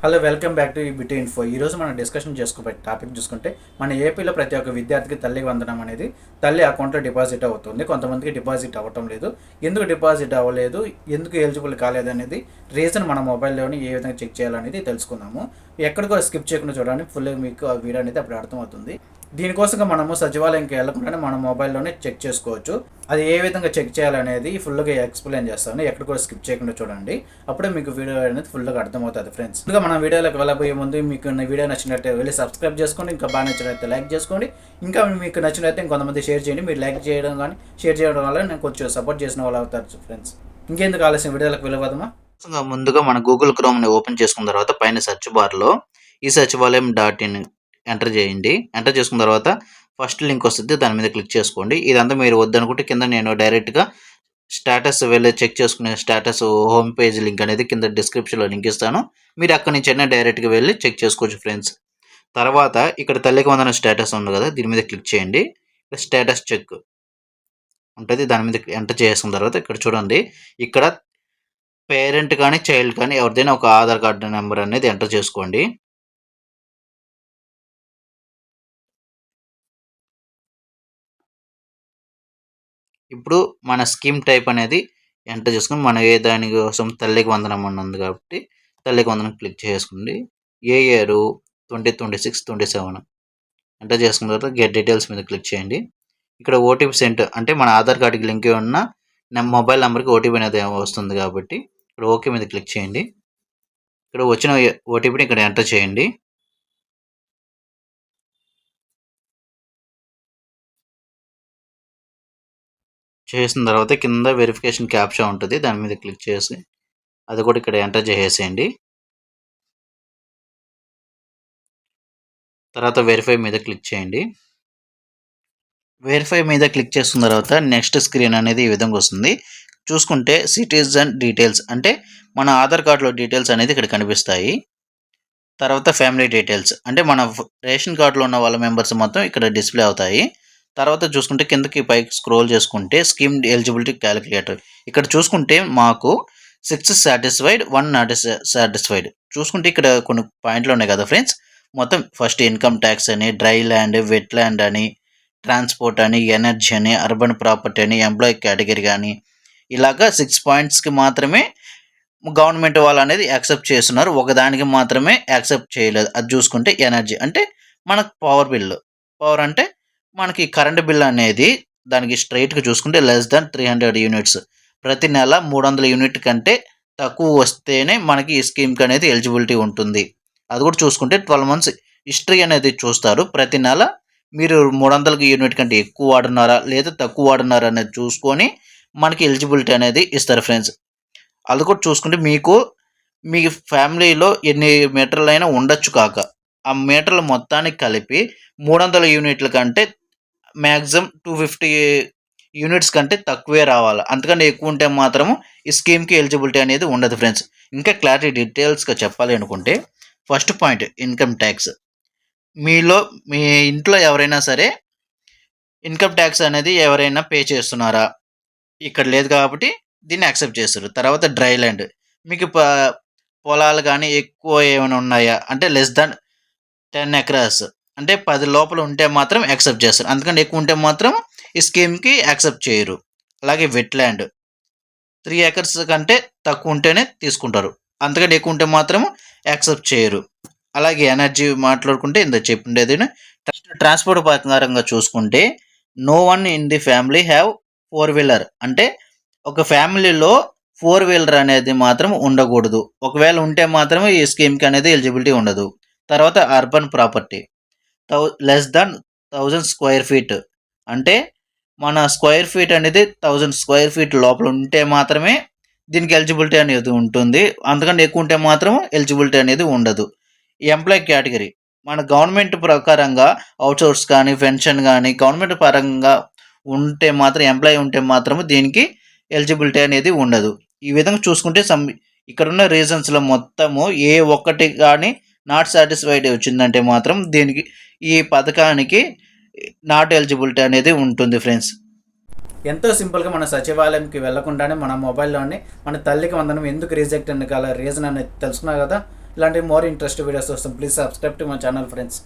Hello, welcome back to bit info. ఈరోజు మనం discussion చేసుకోబోయే టాపిక్ చూసుకుంటే, మన ఏపీలో ప్రతి ఒక్క విద్యార్థికి తల్లి వందనం అనేది తల్లి అకౌంట్లో డిపాజిట్ అవుతుంది. కొంతమందికి డిపాజిట్ అవ్వటం లేదు. ఎందుకు డిపాజిట్ అవ్వలేదు, ఎందుకు ఎలిజిబుల్ కాలేదు అనేది రీజన్ మన మొబైల్లోని ఏ విధంగా చెక్ చేయాలనేది తెలుసుకుందాము. ఎక్కడికో స్కిప్ చేయకుండా చూడండి, ఫుల్ మీకు ఆ వీడియో అనేది అప్పుడు అర్థమవుతుంది. దీనికోసంగా మనము సచివాలయంకి వెళ్ళకుండానే మన మొబైల్లోనే చెక్ చేసుకోవచ్చు. అది ఏ విధంగా చెక్ చేయాలనేది ఫుల్గా ఎక్స్ప్లెయిన్ చేస్తాను. ఎక్కడ కూడా స్కిప్ చేయకుండా చూడండి, అప్పుడే మీకు వీడియో అనేది ఫుల్గా అర్థమవుతుంది ఫ్రెండ్స్. ఇంకా మన వీడియోలోకి వెళ్ళబోయే ముందు మీకు వీడియో నచ్చినట్టే వెళ్ళి సబ్స్క్రైబ్ చేసుకోండి, ఇంకా బాగా నచ్చినట్లయితే లైక్ చేసుకోండి, ఇంకా మీకు నచ్చినట్లయితే ఇంకొంతమంది షేర్ చేయండి. మీరు లైక్ చేయడం కానీ షేర్ చేయడం వల్ల నేను కొంచెం సపోర్ట్ చేసిన వాళ్ళు అవుతారు ఫ్రెండ్స్. ఇంకెందుకు ఆలస్యం, వీడియోలోకి వెళ్ళబోదామా? ముందుగా మన గూగుల్ క్రోమ్ని ఓపెన్ చేసుకున్న తర్వాత పైన సెర్చ్ బార్లో ఈ సచివాలయం .in ఎంటర్ చేయండి. ఎంటర్ చేసుకున్న తర్వాత ఫస్ట్ లింక్ వస్తుంది, దాని మీద క్లిక్ చేసుకోండి. ఇదంతా మీరు వద్దనుకుంటే కింద నేను డైరెక్ట్గా స్టేటస్ వెళ్ళి చెక్ చేసుకునే స్టేటస్ హోమ్ పేజ్ లింక్ అనేది కింద డిస్క్రిప్షన్లో లింక్ ఇస్తాను. మీరు అక్కడి నుంచి అయినా డైరెక్ట్గా వెళ్ళి చెక్ చేసుకోవచ్చు ఫ్రెండ్స్. తర్వాత ఇక్కడ తల్లికి వందన స్టేటస్ ఉంది కదా, దీని మీద క్లిక్ చేయండి. స్టేటస్ చెక్ ఉంటుంది, దాని మీద ఎంటర్ చేసుకున్న తర్వాత ఇక్కడ చూడండి, ఇక్కడ పేరెంట్ కానీ చైల్డ్ కానీ ఎవరిదైనా ఒక ఆధార్ కార్డు నెంబర్ అనేది ఎంటర్ చేసుకోండి. ఇప్పుడు మన స్కీమ్ టైప్ అనేది ఎంటర్ చేసుకుని మన ఏ దానికోసం తల్లికి వందనం అని ఉంది కాబట్టి తల్లికి వందనం క్లిక్ చేసుకోండి. ఏ ఇయర్ 2026, 27 ఎంటర్ చేసుకున్న తర్వాత గెట్ డీటెయిల్స్ మీద క్లిక్ చేయండి. ఇక్కడ ఓటీపీ సెంట్ అంటే మన ఆధార్ కార్డుకి లింక్ ఉన్న మొబైల్ నెంబర్కి ఓటీపీ అనేది వస్తుంది కాబట్టి ఇక్కడ ఓకే మీద క్లిక్ చేయండి. ఇక్కడ వచ్చిన ఓటీపీని ఇక్కడ ఎంటర్ చేయండి. చేసిన తర్వాత కింద వెరిఫికేషన్ క్యాప్చా ఉంటుంది, దాని మీద క్లిక్ చేసి అది కూడా ఇక్కడ ఎంటర్ చేసేయండి. తర్వాత వెరిఫై మీద క్లిక్ చేయండి. వెరిఫై మీద క్లిక్ చేసిన తర్వాత నెక్స్ట్ స్క్రీన్ అనేది ఈ విధంగా వస్తుంది. చూసుకుంటే సిటిజన్ డీటెయిల్స్ అంటే మన ఆధార్ కార్డులో డీటెయిల్స్ అనేది ఇక్కడ కనిపిస్తాయి. తర్వాత ఫ్యామిలీ డీటెయిల్స్ అంటే మన రేషన్ కార్డులో ఉన్న వాళ్ళ మెంబర్స్ మొత్తం ఇక్కడ డిస్ప్లే అవుతాయి. తర్వాత చూసుకుంటే కిందకి పైకి స్క్రోల్ చేసుకుంటే స్కీమ్ ఎలిజిబిలిటీ క్యాలిక్యులేటర్ ఇక్కడ చూసుకుంటే మాకు 6 సాటిస్ఫైడ్, 1 నాట్ సాటిస్ఫైడ్. చూసుకుంటే ఇక్కడ కొన్ని పాయింట్లు ఉన్నాయి కదా ఫ్రెండ్స్. మొత్తం ఫస్ట్ ఇన్కమ్ ట్యాక్స్ అని, డ్రై ల్యాండ్, వెట్ ల్యాండ్ అని, ట్రాన్స్పోర్ట్ అని, ఎనర్జీ అని, అర్బన్ ప్రాపర్టీ అని, ఎంప్లాయీ కేటగిరీ కానీ ఇలాగా 6 పాయింట్స్కి మాత్రమే గవర్నమెంట్ వాళ్ళు అనేది యాక్సెప్ట్ చేస్తున్నారు. ఒకదానికి మాత్రమే యాక్సెప్ట్ చేయలేదు. అది చూసుకుంటే ఎనర్జీ అంటే మనకు పవర్ బిల్లు. పవర్ అంటే మనకి కరెంట్ బిల్ అనేది దానికి స్ట్రైట్గా చూసుకుంటే లెస్ దాన్ 300 యూనిట్స్. ప్రతి నెల 300 యూనిట్ కంటే తక్కువ వస్తేనే మనకి ఈ స్కీమ్కి అనేది ఎలిజిబిలిటీ ఉంటుంది. అది కూడా చూసుకుంటే 12 months హిస్టరీ అనేది చూస్తారు. ప్రతి నెల మీరు 300 యూనిట్ కంటే ఎక్కువ వాడున్నారా లేదా తక్కువ వాడున్నారా అనేది చూసుకొని మనకి ఎలిజిబిలిటీ అనేది ఇస్తారు ఫ్రెండ్స్. అది కూడా చూసుకుంటే మీకు మీ ఫ్యామిలీలో ఎన్ని మీటర్లు అయినా ఉండొచ్చు కాక ఆ మీటర్లు మొత్తానికి కలిపి 300 యూనిట్ల కంటే మ్యాక్సిమం 250 యూనిట్స్ కంటే తక్కువే రావాలి. అంతకంటే ఎక్కువ ఉంటే మాత్రము ఈ స్కీమ్కి ఎలిజిబిలిటీ అనేది ఉండదు ఫ్రెండ్స్. ఇంకా క్లారిటీ డీటెయిల్స్గా చెప్పాలి అనుకుంటే ఫస్ట్ పాయింట్ ఇన్కమ్ ట్యాక్స్. మీ ఇంట్లో ఎవరైనా సరే ఇన్కమ్ ట్యాక్స్ అనేది ఎవరైనా పే చేస్తున్నారా? ఇక్కడ లేదు కాబట్టి దీన్ని యాక్సెప్ట్ చేస్తారు. తర్వాత డ్రై ల్యాండ్ మీకు పొలాలు కానీ ఎక్కువ ఏమైనా ఉన్నాయా అంటే లెస్ దాన్ 10 acres అంటే 10 లోపల ఉంటే మాత్రం యాక్సెప్ట్ చేస్తారు. అందుకని ఎక్కువ ఉంటే మాత్రం ఈ స్కీమ్కి యాక్సెప్ట్ చేయరు. అలాగే వెట్ ల్యాండ్ 3 acres కంటే తక్కువ ఉంటేనే తీసుకుంటారు. అంతకంటే ఎక్కువ ఉంటే మాత్రం యాక్సెప్ట్ చేయరు. అలాగే ఎనర్జీ మాట్లాడుకుంటే ఇంత చెప్పిండేది. ట్రాన్స్పోర్ట్ ప్రకారంగా చూసుకుంటే no one in the family have 4-wheeler అంటే ఒక ఫ్యామిలీలో 4-wheeler అనేది మాత్రం ఉండకూడదు. ఒకవేళ ఉంటే మాత్రమే ఈ స్కీమ్కి అనేది ఎలిజిబిలిటీ ఉండదు. తర్వాత urban property less than 1000 square feet అంటే మన స్క్వేర్ ఫీట్ అనేది 1000 square feet లోపల ఉంటే మాత్రమే దీనికి ఎలిజిబిలిటీ అనేది ఉంటుంది. అందుకని ఎక్కువ ఉంటే మాత్రం ఎలిజిబిలిటీ అనేది ఉండదు. ఎంప్లాయీ కేటగిరీ మన గవర్నమెంట్ ప్రకారంగా అవుట్సోర్స్ కానీ పెన్షన్ కానీ గవర్నమెంట్ పరంగా ఉంటే మాత్రం ఎంప్లాయీ ఉంటే మాత్రం దీనికి ఎలిజిబిలిటీ అనేది ఉండదు. ఈ విధంగా చూసుకుంటే ఇక్కడున్న రీజన్స్లో మొత్తము ఏ ఒక్కటి కానీ నాట్ సాటిస్ఫైడ్ వచ్చిందంటే మాత్రం దీనికి ఈ పథకానికి నాట్ ఎలిజిబిలిటీ అనేది ఉంటుంది ఫ్రెండ్స్. ఎంతో సింపుల్గా మన సచివాలయంకి వెళ్లకుండానే మన మొబైల్లోనే మన తల్లికి వందనం ఎందుకు రిజెక్ట్ అని గల రీజన్ అనేది తెలుసుకున్నారు కదా. ఇలాంటి మోర్ ఇంట్రెస్ట్ వీడియోస్ వస్తాం. Please subscribe to my channel friends.